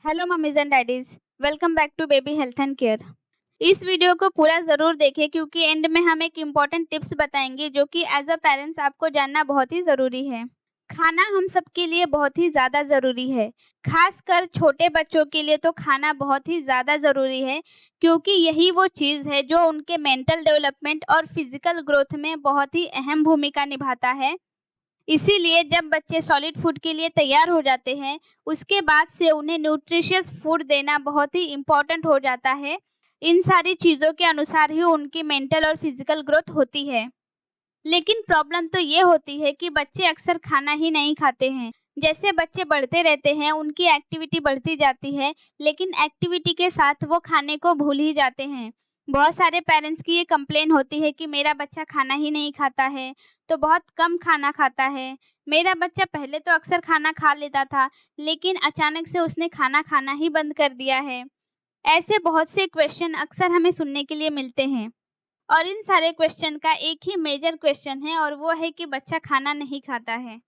Hello mummies and daddies, welcome back to baby health and care. इस video को पूरा जरूर देखें क्योंकि एंड में हम एक इम्पॉर्टेंट टिप्स बताएंगे जो कि एज अ पेरेंट्स आपको जानना बहुत ही जरूरी है। खाना हम सबके लिए बहुत ही ज्यादा जरूरी है। खासकर छोटे बच्चों के लिए तो खाना बहुत ही ज्यादा जरूरी है क्योंकि यही वो चीज है जो उनके मेंटल डेवलपमेंट और फिजिकल ग्रोथ में बहुत ही अहम भूमिका निभाता है। इसीलिए जब बच्चे सॉलिड फूड के लिए तैयार हो जाते हैं, उसके बाद से उन्हें न्यूट्रिशियस फूड देना बहुत ही इम्पोर्टेंट हो जाता है। इन सारी चीज़ों के अनुसार ही उनकी मेंटल और फिजिकल ग्रोथ होती है। लेकिन प्रॉब्लम तो ये होती है कि बच्चे अक्सर खाना ही नहीं खाते हैं। जैसे बच्चे बढ़ते रहते हैं, उनकी एक्टिविटी बढ़ती जाती है, लेकिन एक्टिविटी के साथ वो खाने को भूल ही जाते हैं। बहुत सारे पेरेंट्स की ये कंप्लेन होती है कि मेरा बच्चा खाना ही नहीं खाता है, तो बहुत कम खाना खाता है। मेरा बच्चा पहले तो अक्सर खाना खा लेता था, लेकिन अचानक से उसने खाना खाना ही बंद कर दिया है। ऐसे बहुत से क्वेश्चन अक्सर हमें सुनने के लिए मिलते हैं। और इन सारे क्वेश्चन का एक ही मेजर क्वेश्चन है और वो है कि बच्चा खाना नहीं खाता है।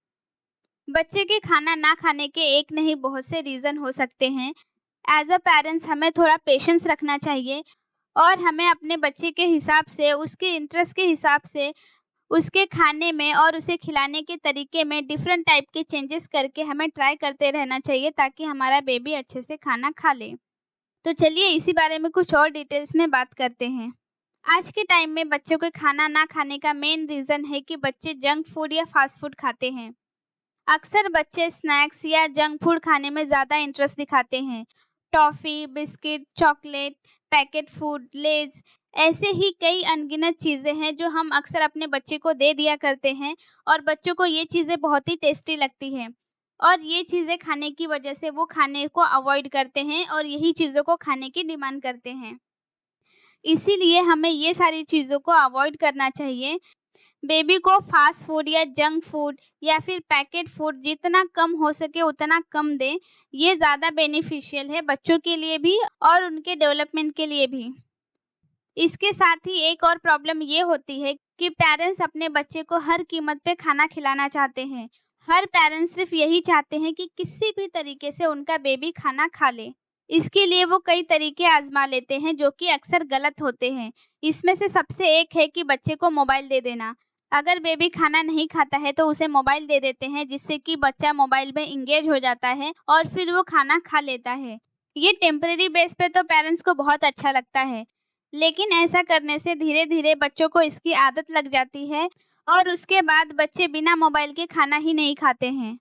बच्चे के खाना ना खाने के एक नहीं बहुत से रीजन हो सकते हैं। एज अ पेरेंट्स हमें थोड़ा पेशेंस रखना चाहिए और हमें अपने बच्चे के हिसाब से, उसके इंटरेस्ट के हिसाब से, उसके खाने में और उसे खिलाने के तरीके में डिफरेंट टाइप के चेंजेस करके हमें ट्राई करते रहना चाहिए ताकि हमारा बेबी अच्छे से खाना खा ले। तो चलिए इसी बारे में कुछ और डिटेल्स में बात करते हैं। आज के टाइम में बच्चों के खाना ना खाने का मेन रीजन है कि बच्चे जंक फूड या फास्ट फूड खाते हैं। अक्सर बच्चे स्नैक्स या जंक फूड खाने में ज्यादा इंटरेस्ट दिखाते हैं। Toffee, biscuit, chocolate, packet food, Lay's, ऐसे ही कई अनगिनत चीजें हैं जो हम अक्सर अपने बच्चे को दे दिया करते हैं और बच्चों को ये चीजें बहुत ही टेस्टी लगती हैं। और ये चीजें खाने की वजह से वो खाने को अवॉइड करते हैं और यही चीजों को खाने की डिमांड करते हैं। इसीलिए हमें ये सारी चीज़ों को अवॉइड करना चाहिए। बेबी को फास्ट फूड या जंक फूड या फिर पैकेट फूड जितना कम हो सके उतना कम दें। ये ज़्यादा बेनिफिशियल है बच्चों के लिए भी और उनके डेवलपमेंट के लिए भी। इसके साथ ही एक और प्रॉब्लम ये होती है कि पेरेंट्स अपने बच्चे को हर कीमत पे खाना खिलाना चाहते हैं। हर पेरेंट्स सिर्फ यही चाहते हैं कि किसी भी तरीके से उनका बेबी खाना खा ले। इसके लिए वो कई तरीके आजमा लेते हैं जो कि अक्सर गलत होते हैं। इसमें से सबसे एक है कि बच्चे को मोबाइल दे देना। अगर बेबी खाना नहीं खाता है तो उसे मोबाइल दे देते हैं जिससे कि बच्चा मोबाइल में इंगेज हो जाता है और फिर वो खाना खा लेता है। ये टेम्परेरी बेस पे तो पेरेंट्स को बहुत अच्छा लगता है, लेकिन ऐसा करने से धीरे धीरे बच्चों को इसकी आदत लग जाती है और उसके बाद बच्चे बिना मोबाइल के खाना ही नहीं खाते हैं।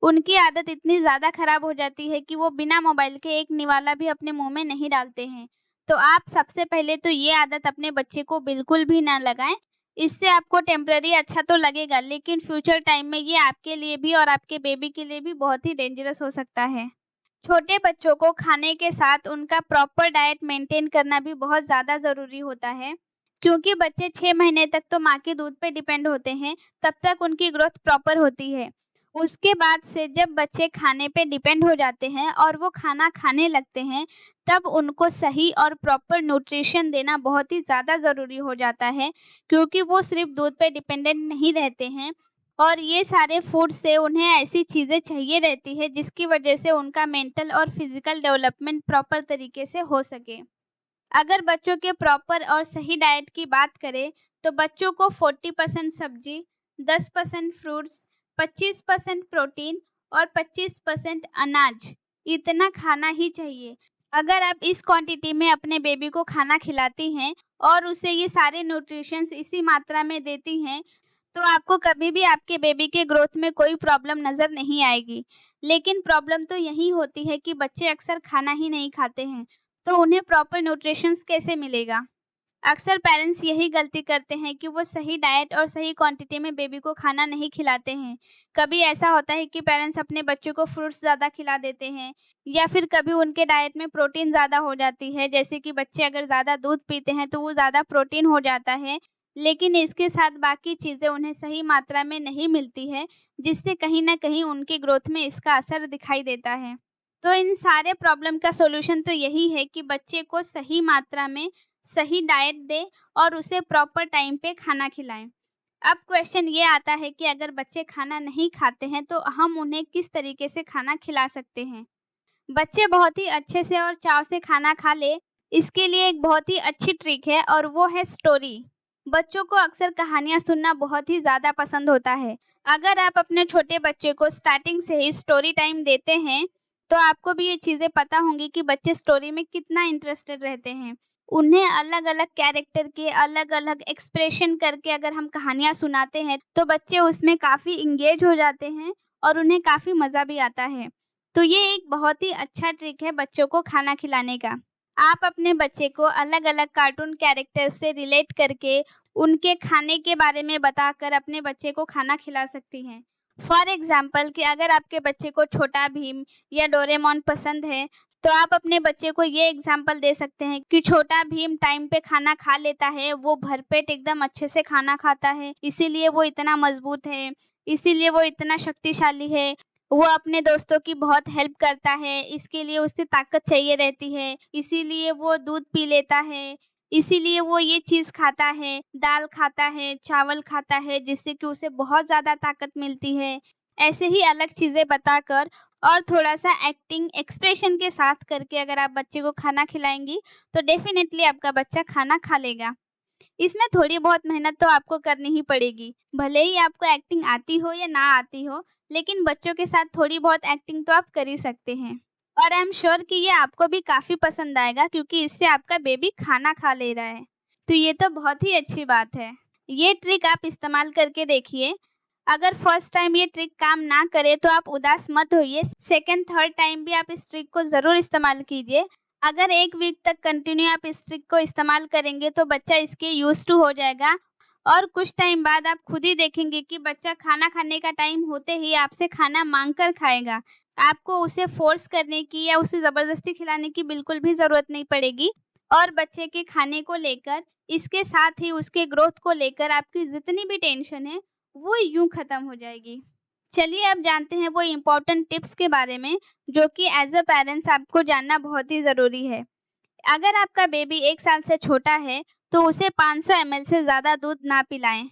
उनकी आदत इतनी ज़्यादा खराब हो जाती है कि वो बिना मोबाइल के एक निवाला भी अपने मुंह में नहीं डालते हैं। तो आप सबसे पहले तो ये आदत अपने बच्चे को बिल्कुल भी ना लगाएं। इससे आपको टेम्पररी अच्छा तो लगेगा, लेकिन फ्यूचर टाइम में ये आपके लिए भी और आपके बेबी के लिए भी बहुत ही डेंजरस हो सकता है। छोटे बच्चों को खाने के साथ उनका प्रॉपर डाइट मेंटेन करना भी बहुत ज़्यादा ज़रूरी होता है, क्योंकि बच्चे 6 महीने तक तो माँ के दूध पे डिपेंड होते हैं, तब तक उनकी ग्रोथ प्रॉपर होती है। उसके बाद से जब बच्चे खाने पे डिपेंड हो जाते हैं और वो खाना खाने लगते हैं, तब उनको सही और प्रॉपर न्यूट्रिशन देना बहुत ही ज़्यादा ज़रूरी हो जाता है, क्योंकि वो सिर्फ दूध पे डिपेंडेंट नहीं रहते हैं और ये सारे फूड से उन्हें ऐसी चीज़ें चाहिए रहती है जिसकी वजह से उनका मेंटल और फिजिकल डेवलपमेंट प्रॉपर तरीके से हो सके। अगर बच्चों के प्रॉपर और सही डाइट की बात करें तो बच्चों को 40% सब्जी, 10% फ्रूट्स, 25% प्रोटीन और 25% अनाज इतना खाना ही चाहिए। अगर आप इस क्वांटिटी में अपने बेबी को खाना खिलाती हैं और उसे ये सारे न्यूट्रिशंस इसी मात्रा में देती हैं, तो आपको कभी भी आपके बेबी के ग्रोथ में कोई प्रॉब्लम नज़र नहीं आएगी। लेकिन प्रॉब्लम तो यही होती है कि बच्चे अक्सर खाना ही नहीं खाते हैं, तो उन्हें प्रॉपर न्यूट्रिशंस कैसे मिलेगा? अक्सर पेरेंट्स यही गलती करते हैं कि वो सही डाइट और सही क्वांटिटी में बेबी को खाना नहीं खिलाते हैं। कभी ऐसा होता है कि पेरेंट्स अपने बच्चों को फ्रूट्स ज़्यादा खिला देते हैं या फिर कभी उनके डाइट में प्रोटीन ज़्यादा हो जाती है, जैसे कि बच्चे अगर ज़्यादा दूध पीते हैं तो वो ज़्यादा प्रोटीन हो जाता है, लेकिन इसके साथ बाकी चीज़ें उन्हें सही मात्रा में नहीं मिलती है, जिससे कहीं न कहीं उनकी ग्रोथ में इसका असर दिखाई देता है। तो इन सारे प्रॉब्लम का सॉल्यूशन तो यही है कि बच्चे को सही मात्रा में सही डाइट दें और उसे प्रॉपर टाइम पे खाना खिलाएं। अब क्वेश्चन ये आता है कि अगर बच्चे खाना नहीं खाते हैं तो हम उन्हें किस तरीके से खाना खिला सकते हैं? बच्चे बहुत ही अच्छे से और चाव से खाना खा ले, इसके लिए एक बहुत ही अच्छी ट्रिक है और वो है स्टोरी। बच्चों को अक्सर कहानियां सुनना बहुत ही ज्यादा पसंद होता है। अगर आप अपने छोटे बच्चे को स्टार्टिंग से ही स्टोरी टाइम देते हैं, तो आपको भी ये चीजें पता होंगी कि बच्चे स्टोरी में कितना इंटरेस्टेड रहते हैं। उन्हें अलग अलग कैरेक्टर के अलग अलग एक्सप्रेशन करके अगर हम कहानियां सुनाते हैं, तो बच्चे उसमें काफी इंगेज हो जाते हैं और उन्हें काफी मजा भी आता है। तो ये एक बहुत ही अच्छा ट्रिक है बच्चों को खाना खिलाने का। आप अपने बच्चे को अलग अलग कार्टून कैरेक्टर से रिलेट करके उनके खाने के बारे में बताकर अपने बच्चे को खाना खिला सकती हैं। फॉर एग्जाम्पल कि अगर आपके बच्चे को छोटा भीम या डोरेमोन पसंद है, तो आप अपने बच्चे को ये एग्जाम्पल दे सकते हैं कि छोटा भीम टाइम पे खाना खा लेता है, वो भरपेट एकदम अच्छे से खाना खाता है, इसीलिए वो इतना मजबूत है, इसीलिए वो इतना शक्तिशाली है। वो अपने दोस्तों की बहुत हेल्प करता है, इसके लिए उसे ताकत चाहिए रहती है, इसीलिए वो दूध पी लेता है, इसीलिए वो ये चीज खाता है, दाल खाता है, चावल खाता है, जिससे कि उसे बहुत ज्यादा ताकत मिलती है। ऐसे ही अलग चीजें बताकर और थोड़ा सा एक्टिंग एक्सप्रेशन के साथ करके अगर आप बच्चे को खाना खिलाएंगी, तो डेफिनेटली आपका बच्चा खाना खा लेगा। इसमें थोड़ी बहुत मेहनत तो आपको करनी ही पड़ेगी। भले ही आपको एक्टिंग आती हो या ना आती हो, लेकिन बच्चों के साथ थोड़ी बहुत एक्टिंग तो आप कर ही सकते हैं। और आई एम श्योर कि ये आपको भी काफी पसंद आएगा, क्योंकि इससे आपका बेबी खाना खा ले रहा है। तो ये तो बहुत ही अच्छी बात है। ये ट्रिक आप इस्तेमाल करके देखिए। अगर फर्स्ट टाइम ये ट्रिक काम ना करे तो आप उदास मत होइए। सेकंड थर्ड टाइम भी आप इस ट्रिक को जरूर इस्तेमाल कीजिए। अगर 1 वीक तक कंटिन्यू आप इस ट्रिक को इस्तेमाल करेंगे, तो बच्चा इसके यूज टू हो जाएगा और कुछ टाइम बाद आप खुद ही देखेंगे कि बच्चा खाना खाने का टाइम होते ही आपसे खाना मांग कर खाएगा। आपको उसे फोर्स करने की या उसे जबरदस्ती खिलाने की बिल्कुल भी जरूरत नहीं पड़ेगी। और बच्चे के खाने को लेकर, इसके साथ ही उसके ग्रोथ को लेकर आपकी जितनी भी टेंशन है, वो यूं खत्म हो जाएगी। चलिए अब जानते हैं वो इम्पोर्टेंट टिप्स के बारे में, जो कि एज अ पेरेंट्स आपको जानना बहुत ही जरूरी है। अगर आपका बेबी 1 साल से छोटा है, तो उसे 500 ml से ज्यादा दूध ना पिलाएं।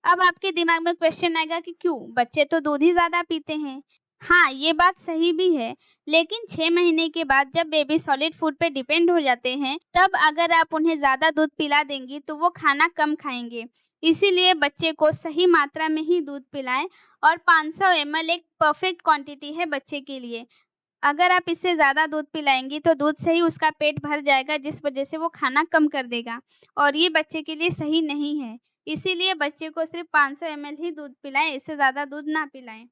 अब आपके दिमाग में क्वेश्चन आएगा कि क्यों, बच्चे तो दूध ही ज्यादा पीते हैं। हाँ, ये बात सही भी है, लेकिन 6 महीने के बाद जब बेबी सॉलिड फूड पे डिपेंड हो जाते हैं, तब अगर आप उन्हें ज्यादा दूध पिला देंगी तो वो खाना कम खाएंगे। इसीलिए बच्चे को सही मात्रा में ही दूध पिलाएं और 500 ml एक परफेक्ट क्वांटिटी है बच्चे के लिए। अगर आप इससे ज़्यादा दूध पिलाएंगी तो दूध से ही उसका पेट भर जाएगा, जिस वजह से वो खाना कम कर देगा और ये बच्चे के लिए सही नहीं है। इसीलिए बच्चे को सिर्फ 500 ml ही दूध पिलाएं, इससे ज़्यादा दूध ना पिलाएं।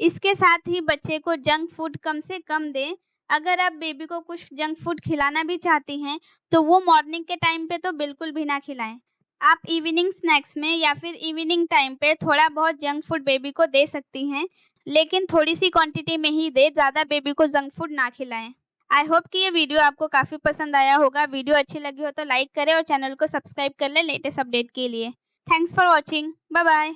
इसके साथ ही बच्चे को जंक फूड कम से कम दें। अगर आप बेबी को कुछ जंक फूड खिलाना भी चाहती हैं, तो वो मॉर्निंग के टाइम पे तो बिल्कुल भी ना खिलाएं। आप इवनिंग स्नैक्स में या फिर इवनिंग टाइम पे थोड़ा बहुत जंक फूड बेबी को दे सकती हैं, लेकिन थोड़ी सी क्वांटिटी में ही दे, ज़्यादा बेबी को जंक फूड ना खिलाएं। आई होप कि ये वीडियो आपको काफ़ी पसंद आया होगा। वीडियो अच्छी लगी हो तो लाइक करें और चैनल को सब्सक्राइब कर लें लेटेस्ट अपडेट के लिए। Thanks for watching. Bye bye.